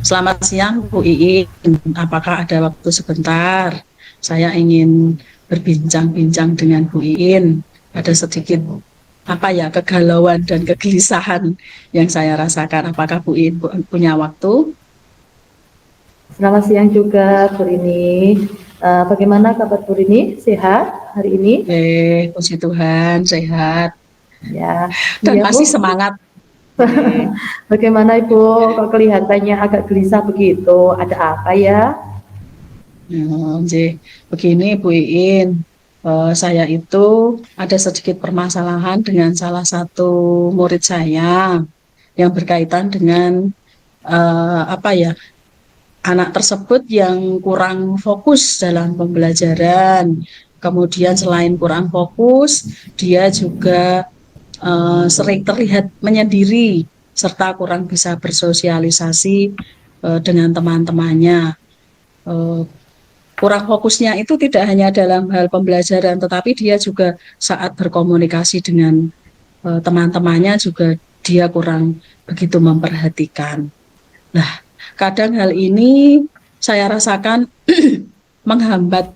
Selamat siang Bu Iin, apakah ada waktu sebentar? Saya ingin berbincang-bincang dengan Bu Iin. Ada sedikit kegalauan dan kegelisahan yang saya rasakan. Apakah Bu Iin punya waktu? Selamat siang juga, Bu Rini. Bagaimana kabar Bu Rini? Sehat hari ini? Puji Tuhan, sehat Ya, dan iya masih Bu. semangat. Eh, Bagaimana Ibu? Kok kelihatannya agak gelisah begitu? Ada apa ya? Begini Bu Iin, saya itu ada sedikit permasalahan dengan salah satu murid saya yang berkaitan dengan anak tersebut yang kurang fokus dalam pembelajaran. Kemudian selain kurang fokus, dia juga sering terlihat menyendiri serta kurang bisa bersosialisasi dengan teman-temannya. Eh, Kurang fokusnya itu tidak hanya dalam hal pembelajaran, tetapi dia juga saat berkomunikasi dengan teman-temannya juga dia kurang begitu memperhatikan. Nah, kadang hal ini saya rasakan menghambat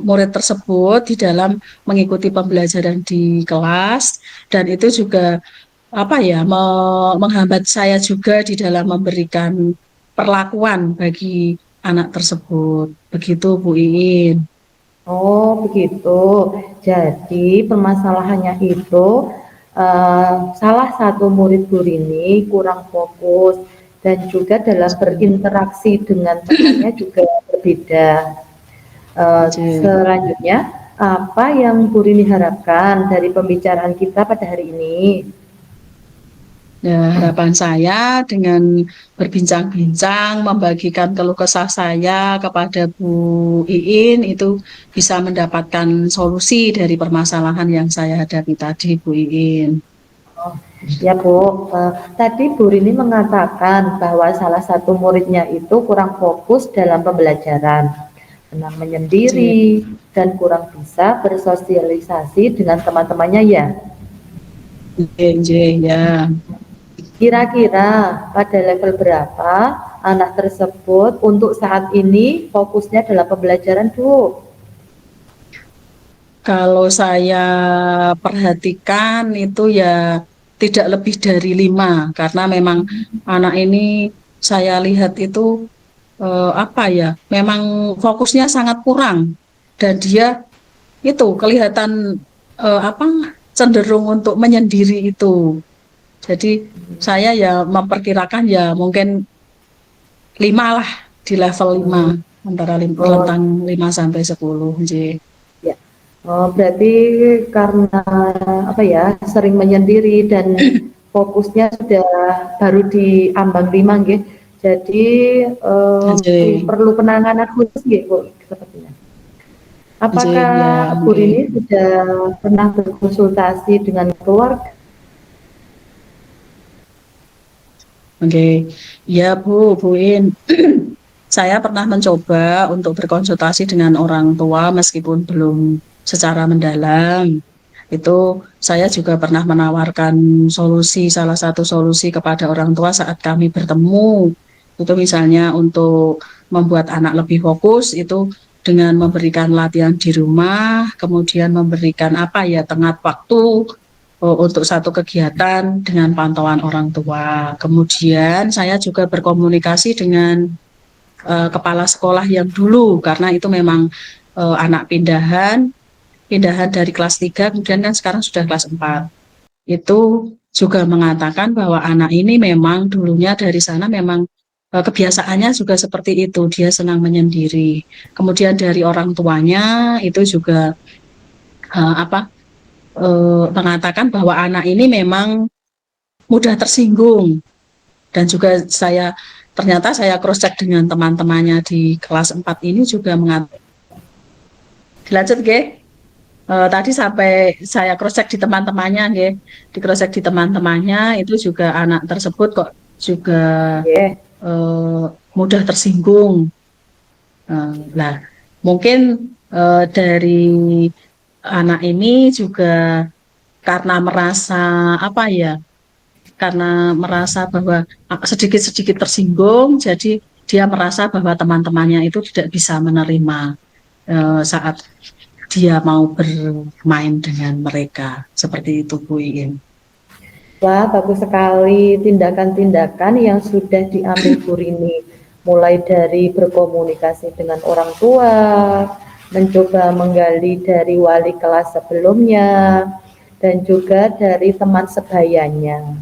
murid tersebut di dalam mengikuti pembelajaran di kelas, dan itu juga menghambat saya juga di dalam memberikan perlakuan bagi anak tersebut. Begitu Bu Iin. Oh, begitu. Jadi permasalahannya itu salah satu murid Bu Rini kurang fokus dan juga dalam berinteraksi dengan temannya juga berbeda. Selanjutnya, apa yang Bu Rini harapkan dari pembicaraan kita pada hari ini? Ya, harapan saya dengan berbincang-bincang, membagikan keluh kesah saya kepada Bu Iin itu bisa mendapatkan solusi dari permasalahan yang saya hadapi tadi, Bu Iin. Oh, ya Bu, tadi Bu Rini mengatakan bahwa salah satu muridnya itu kurang fokus dalam pembelajaran, senang menyendiri, dan kurang bisa bersosialisasi dengan teman-temannya ya. Ya. Kira-kira pada level berapa anak tersebut untuk saat ini fokusnya dalam pembelajaran Bu? Kalau saya perhatikan itu ya tidak lebih dari 5, karena memang anak ini saya lihat itu memang fokusnya sangat kurang, dan dia itu kelihatan eh, apa cenderung untuk menyendiri itu. Jadi saya ya memperkirakan ya mungkin 5 lah, di level 5, antara Oh, rentang 5 sampai 10. ya. Oh, berarti karena apa ya, sering menyendiri dan fokusnya sudah baru di ambang 5 nggih. Jadi perlu penanganan khusus nggih Bu sepertinya. Apakah Ya, Bu Rini sudah pernah berkonsultasi dengan keluarga? Ya Bu In, saya pernah mencoba untuk berkonsultasi dengan orang tua meskipun belum secara mendalam. Itu saya juga pernah menawarkan salah satu solusi kepada orang tua saat kami bertemu. Itu misalnya untuk membuat anak lebih fokus itu dengan memberikan latihan di rumah, kemudian memberikan tenggat waktu untuk satu kegiatan dengan pantauan orang tua. Kemudian saya juga berkomunikasi dengan kepala sekolah yang dulu, karena itu memang anak pindahan dari kelas 3, kemudian kan sekarang sudah kelas 4. Itu juga mengatakan bahwa anak ini memang dulunya dari sana memang kebiasaannya juga seperti itu, dia senang menyendiri. Kemudian dari orang tuanya itu juga uh, apa mengatakan bahwa anak ini memang mudah tersinggung, dan juga ternyata saya cross check dengan teman-temannya di kelas 4 ini juga mengatakan. Dilanjut nggih. Tadi sampai saya cross check di teman-temannya nggih. Di cross check di teman-temannya itu juga anak tersebut kok juga Yeah. uh, mudah tersinggung. Nah, mungkin dari anak ini juga karena merasa apa ya karena merasa bahwa sedikit-sedikit tersinggung, jadi dia merasa bahwa teman-temannya itu tidak bisa menerima saat dia mau bermain dengan mereka. Seperti itu, Bu Iin. Wah, bagus sekali tindakan-tindakan yang sudah diambil Bu Rini. Mulai dari berkomunikasi dengan orang tua, mencoba menggali dari wali kelas sebelumnya, dan juga dari teman sebayanya.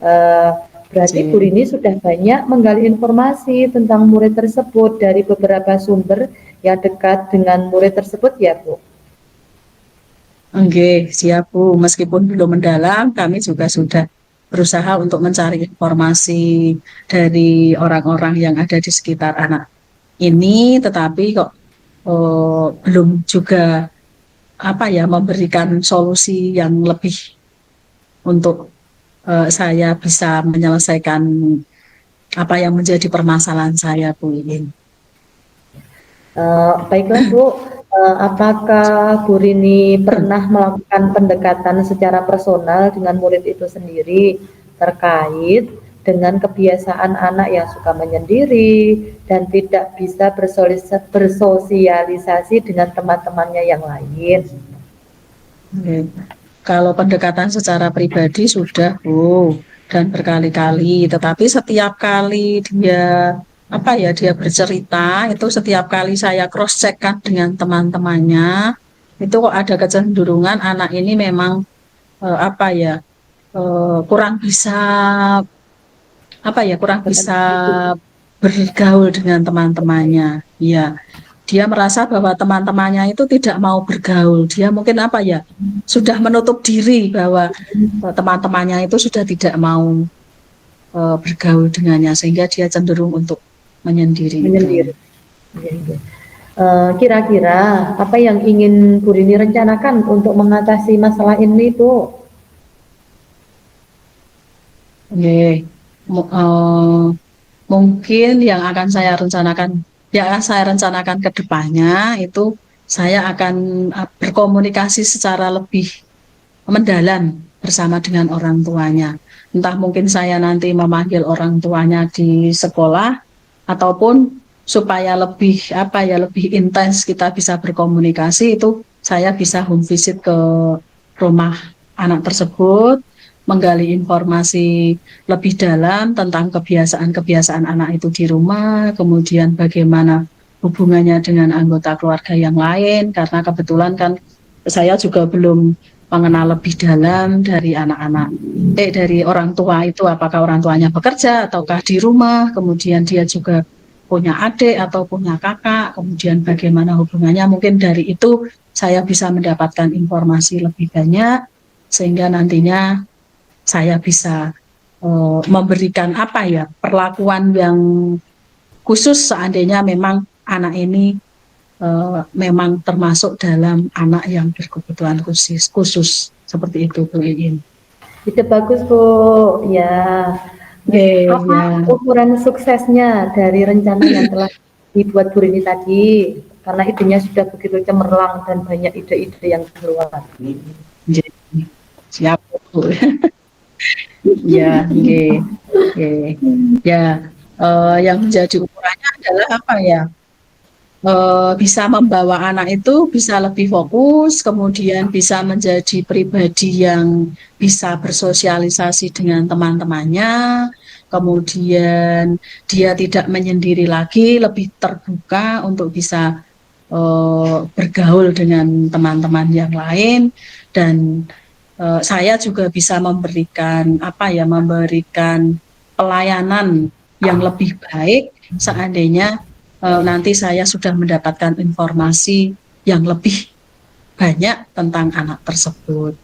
Eh, Berarti Bu Rini sudah banyak menggali informasi tentang murid tersebut dari beberapa sumber yang dekat dengan murid tersebut ya, Bu? Oke, siap Bu. Meskipun belum mendalam, kami juga sudah berusaha untuk mencari informasi dari orang-orang yang ada di sekitar anak ini, tetapi kok belum juga memberikan solusi yang lebih untuk saya bisa menyelesaikan apa yang menjadi permasalahan saya, Bu Iin. Baiklah Bu, apakah Bu Rini pernah melakukan pendekatan secara personal dengan murid itu sendiri terkait dengan kebiasaan anak yang suka menyendiri dan tidak bisa bersosialisasi dengan teman-temannya yang lain? Oke. Kalau pendekatan secara pribadi sudah, Bu, dan berkali-kali. Tetapi setiap kali dia bercerita, itu setiap kali saya cross check kan dengan teman-temannya, itu kok ada kecenderungan anak ini memang kurang bisa kurang bisa bergaul dengan teman-temannya. Ya, dia merasa bahwa teman-temannya itu tidak mau bergaul. Dia mungkin sudah menutup diri bahwa teman-temannya itu sudah tidak mau bergaul dengannya, sehingga dia cenderung untuk menyendiri. Kira-kira apa yang ingin Bu Rini rencanakan untuk mengatasi masalah ini, Bu? Mungkin yang akan saya rencanakan ke depannya itu saya akan berkomunikasi secara lebih mendalam bersama dengan orang tuanya. Entah mungkin saya nanti memanggil orang tuanya di sekolah, ataupun supaya lebih intens kita bisa berkomunikasi, itu saya bisa home visit ke rumah anak tersebut, menggali informasi lebih dalam tentang kebiasaan-kebiasaan anak itu di rumah, kemudian bagaimana hubungannya dengan anggota keluarga yang lain, karena kebetulan kan saya juga belum mengenal lebih dalam dari dari orang tua itu, apakah orang tuanya bekerja ataukah di rumah, kemudian dia juga punya adik atau punya kakak, kemudian bagaimana hubungannya. Mungkin dari itu saya bisa mendapatkan informasi lebih banyak, sehingga nantinya saya bisa memberikan perlakuan yang khusus seandainya memang anak ini memang termasuk dalam anak yang berkebutuhan khusus seperti itu, Bu Iin. Itu bagus, Bu. Ya. Apa ukuran suksesnya dari rencana yang telah dibuat Bu Rini tadi? Karena idenya sudah begitu cemerlang dan banyak ide-ide yang keluar. Siap, Bu. Ya, yang menjadi ukurannya adalah bisa membawa anak itu bisa lebih fokus, kemudian bisa menjadi pribadi yang bisa bersosialisasi dengan teman-temannya, kemudian dia tidak menyendiri lagi, lebih terbuka untuk bisa bergaul dengan teman-teman yang lain, dan saya juga bisa memberikan pelayanan yang lebih baik seandainya nanti saya sudah mendapatkan informasi yang lebih banyak tentang anak tersebut.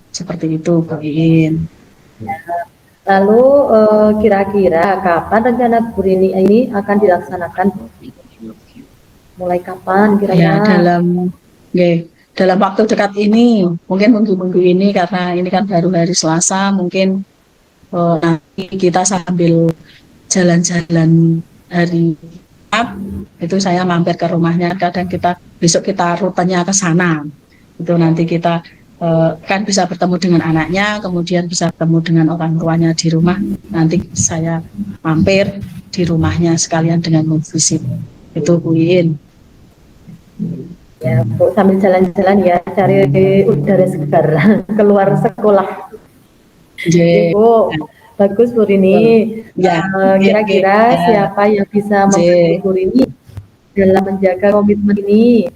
Seperti itu, Bu Iin. Lalu kira-kira kapan rencana Bu Rini ini akan dilaksanakan? Mulai kapan kira-kira? Dalam waktu dekat ini, mungkin minggu-minggu ini, karena ini kan baru hari Selasa, mungkin nanti kita sambil jalan-jalan hari itu saya mampir ke rumahnya, kadang besok kita rutenya ke sana, itu nanti kita kan bisa bertemu dengan anaknya, kemudian bisa bertemu dengan orang tuanya di rumah. Nanti saya mampir di rumahnya sekalian dengan visit. Itu Bu Iin. Ya, Bu, sambil jalan-jalan ya, cari udara segar keluar sekolah. J. Bu, bagus Bu Rini. Ya, Kira-kira ya, siapa yang bisa J. membantu Bu Rini dalam menjaga komitmen ini?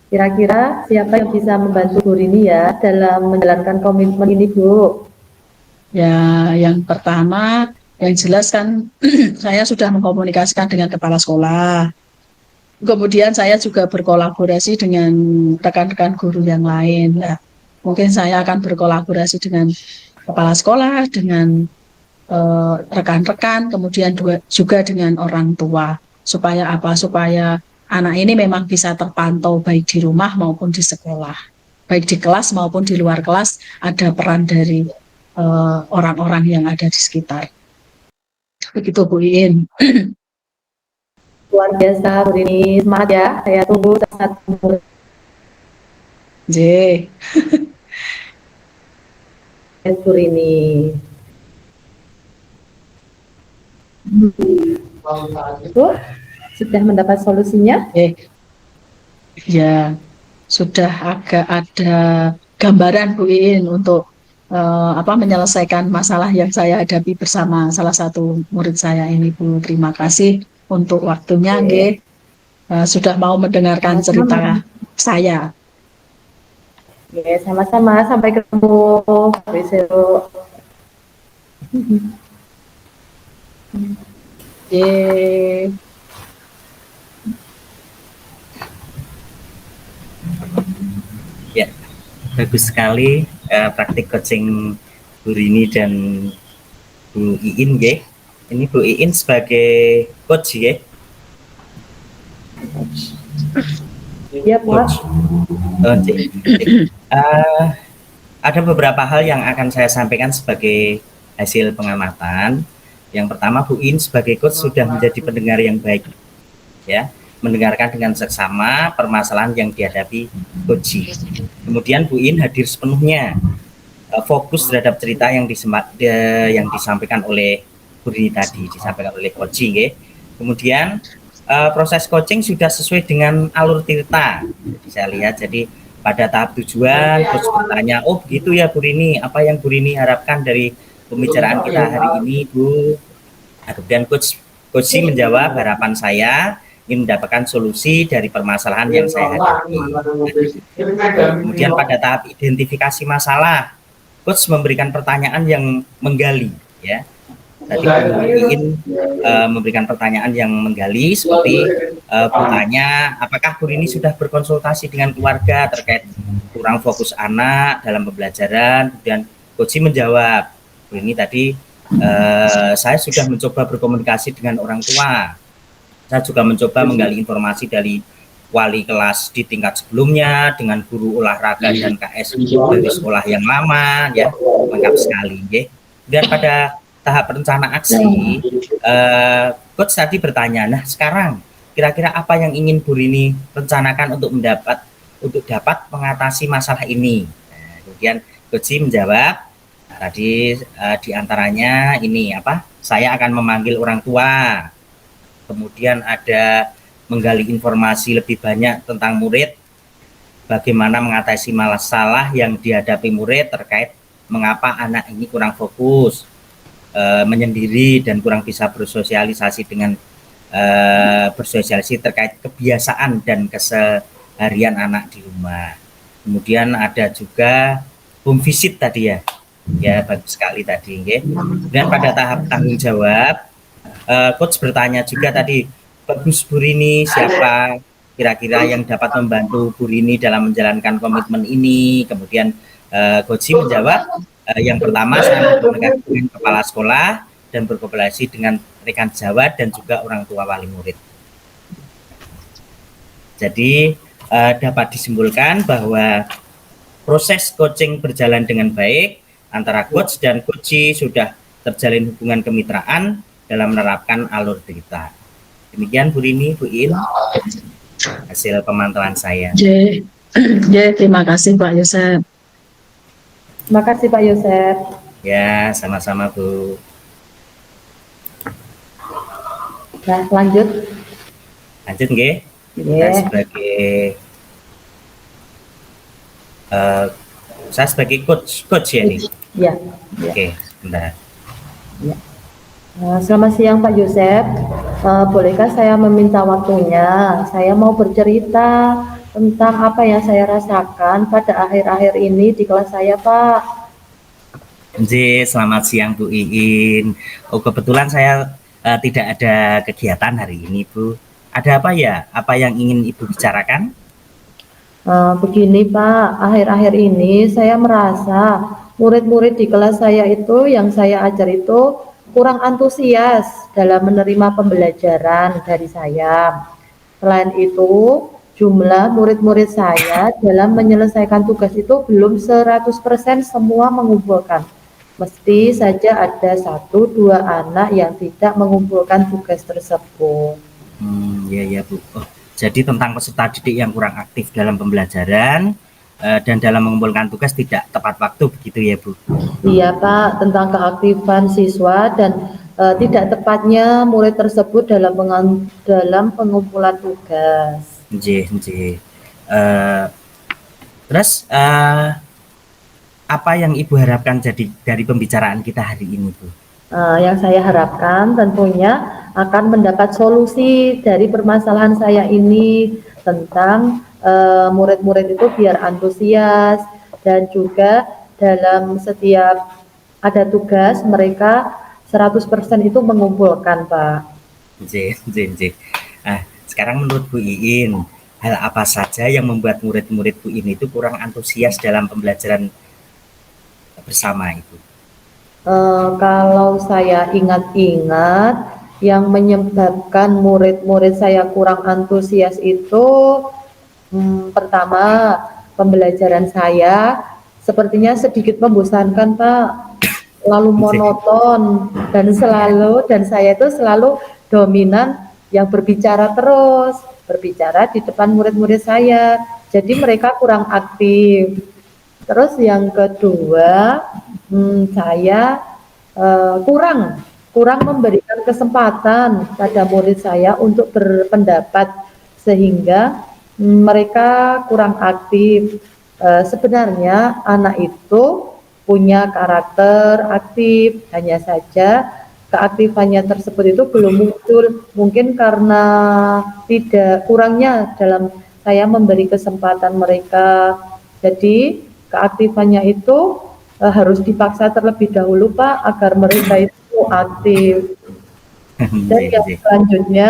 Kira-kira siapa yang bisa membantu Bu Rini ya dalam menjalankan komitmen ini, Bu? Ya, yang pertama, yang jelas kan saya sudah mengkomunikasikan dengan kepala sekolah. Kemudian saya juga berkolaborasi dengan rekan-rekan guru yang lain. Nah, mungkin saya akan berkolaborasi dengan kepala sekolah, dengan rekan-rekan, kemudian juga dengan orang tua. Supaya apa? Supaya anak ini memang bisa terpantau baik di rumah maupun di sekolah. Baik di kelas maupun di luar kelas ada peran dari orang-orang yang ada di sekitar. Begitu Bu Iin. Luar biasa Bu Rini, semangat ya, saya tunggu satu J. Bu Rini. Bu, sudah mendapat solusinya? Ya, sudah agak ada gambaran Bu Iin untuk menyelesaikan masalah yang saya hadapi bersama salah satu murid saya ini Bu. Terima kasih untuk waktunya, nggih. Sudah mau mendengarkan cerita saya. Ya, sama-sama. Sampai ketemu besok. Yeay. Ya, bagus sekali praktik coaching Bu Rini dan Bu Iin, ya. Ini Bu Iin sebagai coach, ya. Iya, Pak. Ada beberapa hal yang akan saya sampaikan sebagai hasil pengamatan. Yang pertama, Bu Iin sebagai coach sudah menjadi pendengar yang baik, ya, mendengarkan dengan seksama permasalahan yang dihadapi coach. Kemudian Bu Iin hadir sepenuhnya, fokus terhadap cerita yang disampaikan oleh Bu Rini tadi, disampaikan oleh coach, ya. Kemudian proses coaching sudah sesuai dengan alur cerita. Jadi saya lihat, jadi pada tahap tujuan, coach bertanya, oh begitu ya Bu Rini, apa yang Bu Rini harapkan dari pembicaraan kita hari ini, Bu? Nah, kemudian coach menjawab, harapan saya ingin mendapatkan solusi dari permasalahan yang saya hadapi. Kemudian pada tahap identifikasi masalah, coach memberikan pertanyaan yang menggali, ya. Tadi Bu Iin memberikan pertanyaan yang menggali, seperti bertanya, apakah Bu Rini sudah berkonsultasi dengan keluarga terkait kurang fokus anak dalam pembelajaran? Kemudian coach menjawab, Bu Rini tadi saya sudah mencoba berkomunikasi dengan orang tua. Saya juga mencoba menggali informasi dari wali kelas di tingkat sebelumnya, dengan guru olahraga dan KS dari sekolah yang lama, ya, lengkap sekali, ya. Dan pada tahap rencana aksi, coach tadi bertanya, nah sekarang kira-kira apa yang ingin Bu Rini rencanakan untuk dapat mengatasi masalah ini? Nah, kemudian coach menjawab, tadi diantaranya ini saya akan memanggil orang tua, kemudian ada menggali informasi lebih banyak tentang murid, bagaimana mengatasi masalah yang dihadapi murid terkait mengapa anak ini kurang fokus, menyendiri dan kurang bisa bersosialisasi terkait kebiasaan dan keseharian anak di rumah. Kemudian ada juga home visit tadi, ya. Ya, bagus sekali tadi, ya. Dan pada tahap tanggung jawab, coach bertanya juga tadi, bagus Bu Rini, siapa kira-kira yang dapat membantu Bu Rini dalam menjalankan komitmen ini? Kemudian coach menjawab, yang pertama saya berkomunikasi dengan kepala sekolah dan berkolaborasi dengan rekan sejawat dan juga orang tua wali murid. Jadi dapat disimpulkan bahwa proses coaching berjalan dengan baik antara coach dan coachee, sudah terjalin hubungan kemitraan dalam menerapkan alur cerita. Demikian Bu Rini, Bu Iin, hasil pemantauan saya. Ya, terima kasih Pak Yosef. Terima kasih Pak Yosef. Ya, sama-sama Bu. Nah, lanjut. Lanjut nggih. Nah, Ya, eh, saya sebagai coach ya nih. ya, ya. Oke, bentar. Ya. Selamat siang Pak Yosef. Bolehkah saya meminta waktunya? Saya mau bercerita tentang apa yang saya rasakan pada akhir-akhir ini di kelas saya, Pak. Selamat siang Bu Iin. Oh, kebetulan saya tidak ada kegiatan hari ini, Bu. Ada apa ya? Apa yang ingin Ibu bicarakan? Begini Pak, akhir-akhir ini saya merasa murid-murid di kelas saya itu yang saya ajar itu kurang antusias dalam menerima pembelajaran dari saya. Selain itu, jumlah murid-murid saya dalam menyelesaikan tugas itu belum 100% semua mengumpulkan. Mesti saja ada 1-2 anak yang tidak mengumpulkan tugas tersebut. Ya ya Bu. Oh, jadi tentang peserta didik yang kurang aktif dalam pembelajaran dan dalam mengumpulkan tugas tidak tepat waktu begitu ya Bu? Iya Pak, tentang keaktifan siswa dan tidak tepatnya murid tersebut dalam pengumpulan tugas. Nggih, nggih. Terus apa yang Ibu harapkan jadi dari pembicaraan kita hari ini, Bu? Yang saya harapkan tentunya akan mendapat solusi dari permasalahan saya ini tentang murid-murid itu biar antusias dan juga dalam setiap ada tugas mereka 100% itu mengumpulkan, Pak. Nggih. Sekarang menurut Bu Iin, hal apa saja yang membuat murid-murid Bu Iin itu kurang antusias dalam pembelajaran bersama itu? Kalau saya ingat-ingat, yang menyebabkan murid-murid saya kurang antusias itu, pertama, pembelajaran saya sepertinya sedikit membosankan, Pak. Lalu monoton dan saya itu selalu dominan yang berbicara terus, berbicara di depan murid-murid saya. Jadi mereka kurang aktif. Terus yang kedua, saya kurang memberikan kesempatan pada murid saya untuk berpendapat sehingga mereka kurang aktif. Sebenarnya anak itu punya karakter aktif, hanya saja keaktifannya tersebut itu belum muncul, mungkin karena tidak kurangnya dalam saya memberi kesempatan mereka. Jadi keaktifannya itu harus dipaksa terlebih dahulu Pak agar mereka itu aktif. Dan yang selanjutnya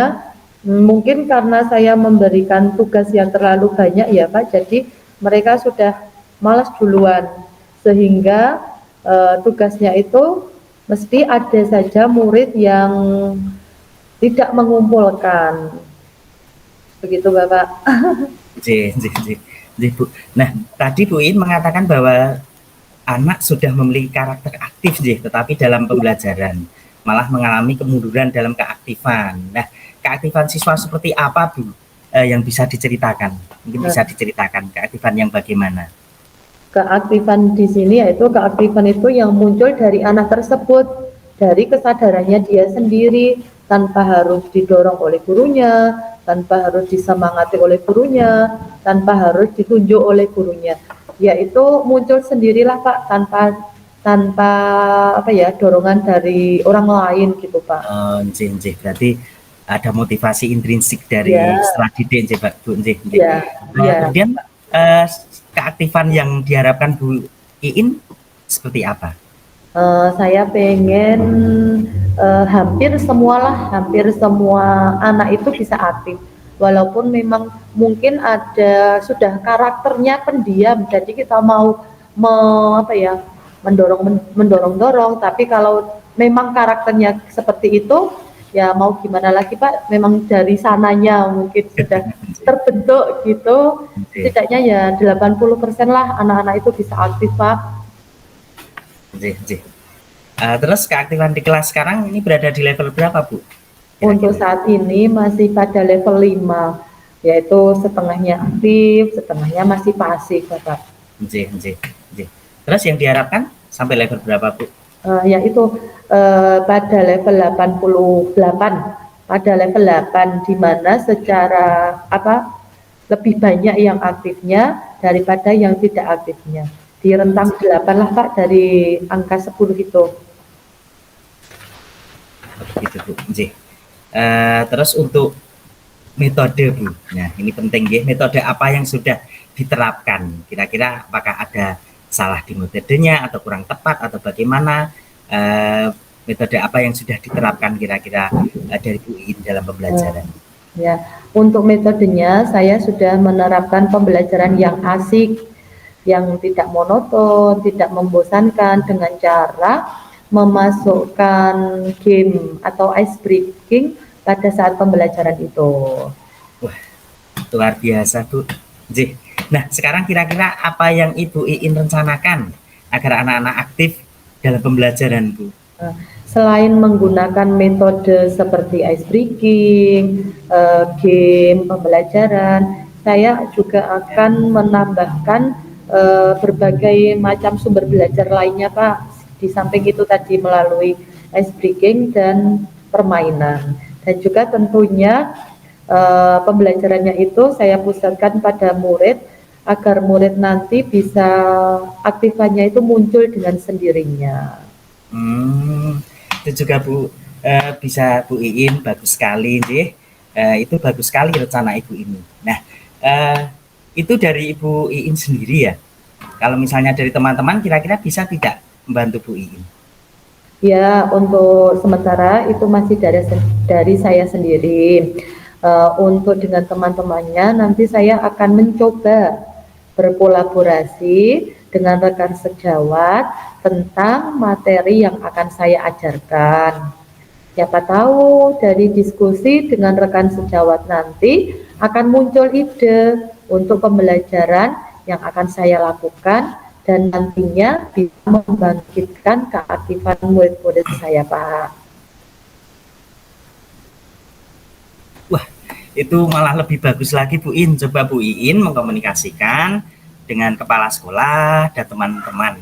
mungkin karena saya memberikan tugas yang terlalu banyak ya Pak, jadi mereka sudah malas duluan sehingga tugasnya itu mesti ada saja murid yang tidak mengumpulkan. Begitu Bapak. Bu. Nah, tadi Bu In mengatakan bahwa anak sudah memiliki karakter aktif, tetapi dalam pembelajaran malah mengalami kemunduran dalam keaktifan. Nah, keaktifan siswa seperti apa, Bu, yang bisa diceritakan? Mungkin bisa diceritakan keaktifan yang bagaimana? Keaktifan di sini yaitu keaktifan itu yang muncul dari anak tersebut, dari kesadarannya dia sendiri, tanpa harus didorong oleh gurunya, tanpa harus disemangati oleh gurunya, tanpa harus ditunjuk oleh gurunya. Yaitu muncul sendirilah Pak, tanpa apa ya, dorongan dari orang lain gitu Pak. Berarti ada motivasi intrinsik dari setelah didik Pak Bu. Kemudian keaktifan yang diharapkan Bu Iin seperti apa? Saya pengen hampir semua anak itu bisa aktif, walaupun memang mungkin ada sudah karakternya pendiam, jadi kita mau mendorong, tapi kalau memang karakternya seperti itu, ya mau gimana lagi Pak, memang dari sananya mungkin sudah terbentuk gitu, setidaknya ya 80% lah anak-anak itu bisa aktif Pak. Terus keaktifan di kelas sekarang ini berada di level berapa Bu? Untuk saat ini masih pada level 5. yaitu setengahnya aktif, setengahnya masih pasif, Bapak. Nggih, nggih, nggih. Terus yang diharapkan sampai level berapa, Bu? Yaitu pada level 88, pada level 8 di mana secara lebih banyak yang aktifnya daripada yang tidak aktifnya. Di rentang 8 lah Pak, dari angka 10 itu. Begitu, Bu. Nggih. Terus untuk metode, Bu. Nah, ini penting ya. Metode apa yang sudah diterapkan? Kira-kira apakah ada salah di metodenya atau kurang tepat atau bagaimana? Metode apa yang sudah diterapkan kira-kira dari Bu Iin dalam pembelajaran? Ya, untuk metodenya saya sudah menerapkan pembelajaran yang asik, yang tidak monoton, tidak membosankan dengan cara memasukkan game atau ice breaking pada saat pembelajaran itu. Wah, luar biasa, Bu. Nggih. Nah, sekarang kira-kira apa yang Ibu Iin rencanakan agar anak-anak aktif dalam pembelajaran, Bu? Selain menggunakan metode seperti ice breaking, game, pembelajaran, saya juga akan menambahkan berbagai macam sumber belajar lainnya, Pak. Di samping itu tadi melalui ice breaking dan permainan. Dan juga tentunya pembelajarannya itu saya pusatkan pada murid agar murid nanti bisa aktifannya itu muncul dengan sendirinya. Itu juga Bu, bisa Bu Iin, bagus sekali nggih. Itu bagus sekali rencana Ibu ini. Nah, itu dari Ibu Iin sendiri ya. Kalau misalnya dari teman-teman kira-kira bisa tidak membantu Bu Iin? Ya, untuk sementara itu masih dari saya sendiri. Untuk dengan teman-temannya nanti saya akan mencoba berkolaborasi dengan rekan sejawat tentang materi yang akan saya ajarkan. Siapa tahu dari diskusi dengan rekan sejawat nanti akan muncul ide untuk pembelajaran yang akan saya lakukan dan nantinya bisa membangkitkan keaktifan murid-murid saya, Pak. Wah, itu malah lebih bagus lagi Bu Iin. Coba Bu Iin mengkomunikasikan dengan kepala sekolah dan teman-teman.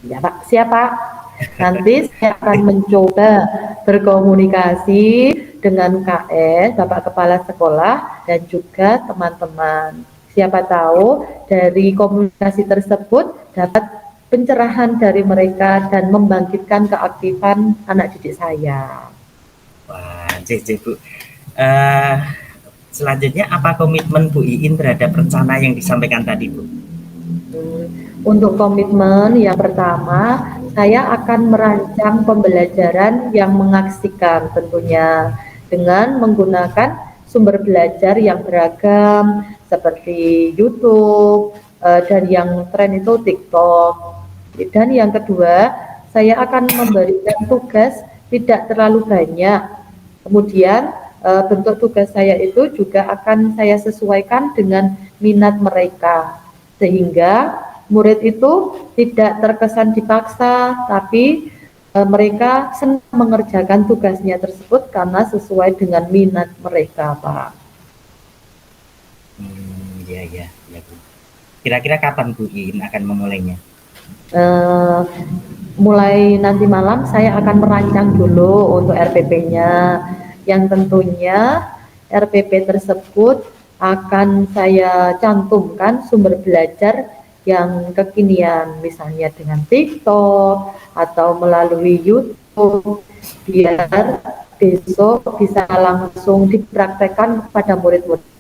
Ya Pak, siap Pak. Nanti saya akan mencoba berkomunikasi dengan KS, Bapak Kepala Sekolah, dan juga teman-teman. Siapa tahu dari komunikasi tersebut dapat pencerahan dari mereka dan membangkitkan keaktifan anak didik saya. Wah, Bu. Selanjutnya apa komitmen Bu Iin terhadap rencana yang disampaikan tadi, Bu? Untuk komitmen yang pertama, saya akan merancang pembelajaran yang mengasihkan tentunya dengan menggunakan sumber belajar yang beragam seperti YouTube dan yang tren itu TikTok. Dan yang kedua, saya akan memberikan tugas tidak terlalu banyak. Kemudian bentuk tugas saya itu juga akan saya sesuaikan dengan minat mereka sehingga murid itu tidak terkesan dipaksa, tapi mereka senang mengerjakan tugasnya tersebut karena sesuai dengan minat mereka, Pak. Ya, Bu. Kira-kira kapan Bu Iin akan memulainya? Mulai nanti malam saya akan merancang dulu untuk RPP-nya, yang tentunya RPP tersebut akan saya cantumkan sumber belajar yang kekinian, misalnya dengan TikTok atau melalui YouTube, biar besok bisa langsung dipraktekkan pada murid-murid.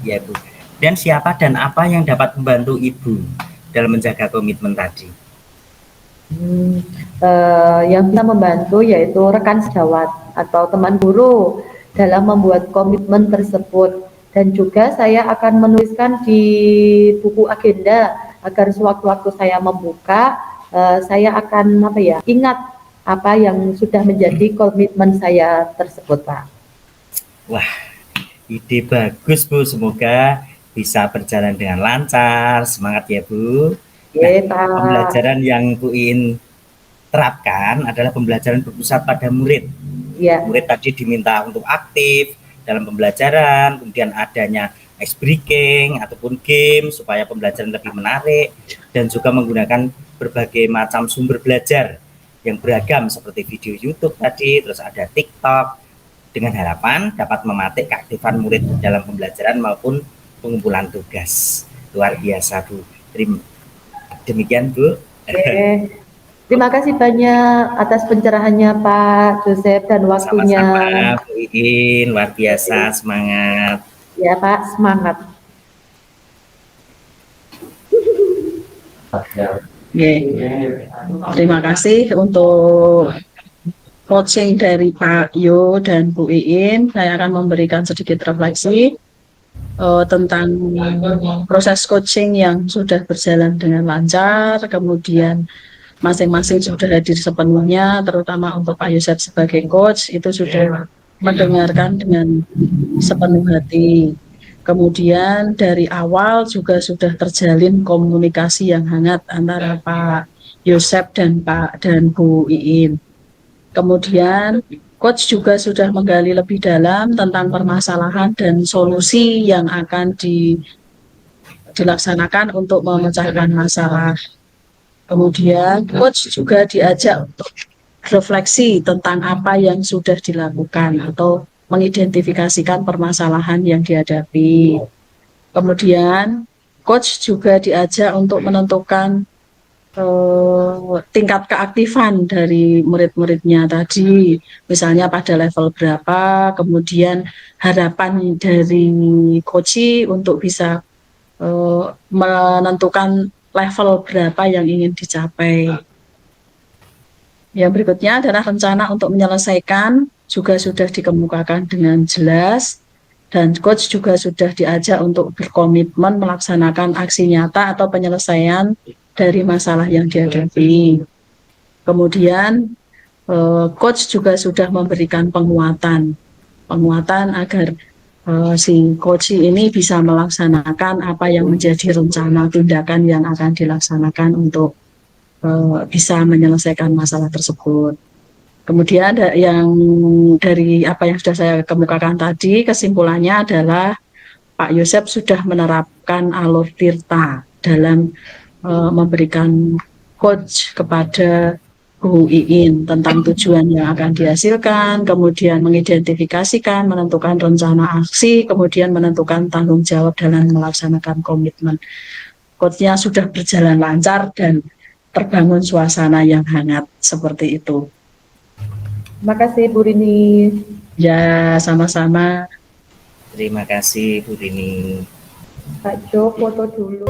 Ya Bu. Dan siapa dan apa yang dapat membantu Ibu dalam menjaga komitmen tadi? Yang bisa membantu yaitu rekan sejawat atau teman guru dalam membuat komitmen tersebut. Dan juga saya akan menuliskan di buku agenda agar sewaktu-waktu saya membuka, saya akan ingat apa yang sudah menjadi komitmen saya tersebut, Pak. Wah, ide bagus Bu. Semoga bisa berjalan dengan lancar. Semangat ya Bu. Nah, pembelajaran yang Bu Iin terapkan adalah pembelajaran berpusat pada murid. Ya. Murid tadi diminta untuk aktif dalam pembelajaran, kemudian adanya ice breaking ataupun game supaya pembelajaran lebih menarik, dan juga menggunakan berbagai macam sumber belajar yang beragam seperti video YouTube tadi, terus ada TikTok, dengan harapan dapat mematik keaktifan murid dalam pembelajaran maupun pengumpulan tugas. Luar biasa, Bu. Demikian, Bu. Oke. Terima kasih banyak atas pencerahannya Pak Joseph dan waktunya. Sama-sama, Bu Iin, luar biasa, semangat. Ya Pak, semangat. Terima kasih untuk coaching dari Pak Yo dan Bu Iin. Saya akan memberikan sedikit refleksi tentang proses coaching yang sudah berjalan dengan lancar, kemudian masing-masing sudah hadir sepenuhnya, terutama untuk Pak Yosef sebagai coach itu sudah mendengarkan dengan sepenuh hati. Kemudian dari awal juga sudah terjalin komunikasi yang hangat antara Pak Yosef dan Bu Iin. Kemudian coach juga sudah menggali lebih dalam tentang permasalahan dan solusi yang akan dilaksanakan untuk memecahkan masalah. Kemudian coach juga diajak untuk refleksi tentang apa yang sudah dilakukan atau mengidentifikasikan permasalahan yang dihadapi. Kemudian coach juga diajak untuk menentukan tingkat keaktifan dari murid-muridnya tadi, misalnya pada level berapa, kemudian harapan dari coach untuk bisa menentukan level berapa yang ingin dicapai. Yang berikutnya adalah rencana untuk menyelesaikan juga sudah dikemukakan dengan jelas, dan coach juga sudah diajak untuk berkomitmen melaksanakan aksi nyata atau penyelesaian dari masalah yang dihadapi. Kemudian coach juga sudah memberikan penguatan agar si coach ini bisa melaksanakan apa yang menjadi rencana tindakan yang akan dilaksanakan untuk bisa menyelesaikan masalah tersebut. Kemudian yang dari apa yang sudah saya kemukakan tadi, kesimpulannya adalah Pak Yosef sudah menerapkan alur tirta dalam memberikan coach kepada Bu Iin tentang tujuan yang akan dihasilkan, kemudian mengidentifikasikan, menentukan rencana aksi, kemudian menentukan tanggung jawab dalam melaksanakan komitmen. Coachnya sudah berjalan lancar dan terbangun suasana yang hangat seperti itu. Terima kasih Bu Rini. Ya, sama-sama. Terima kasih Bu Rini. Pak Jo, foto dulu.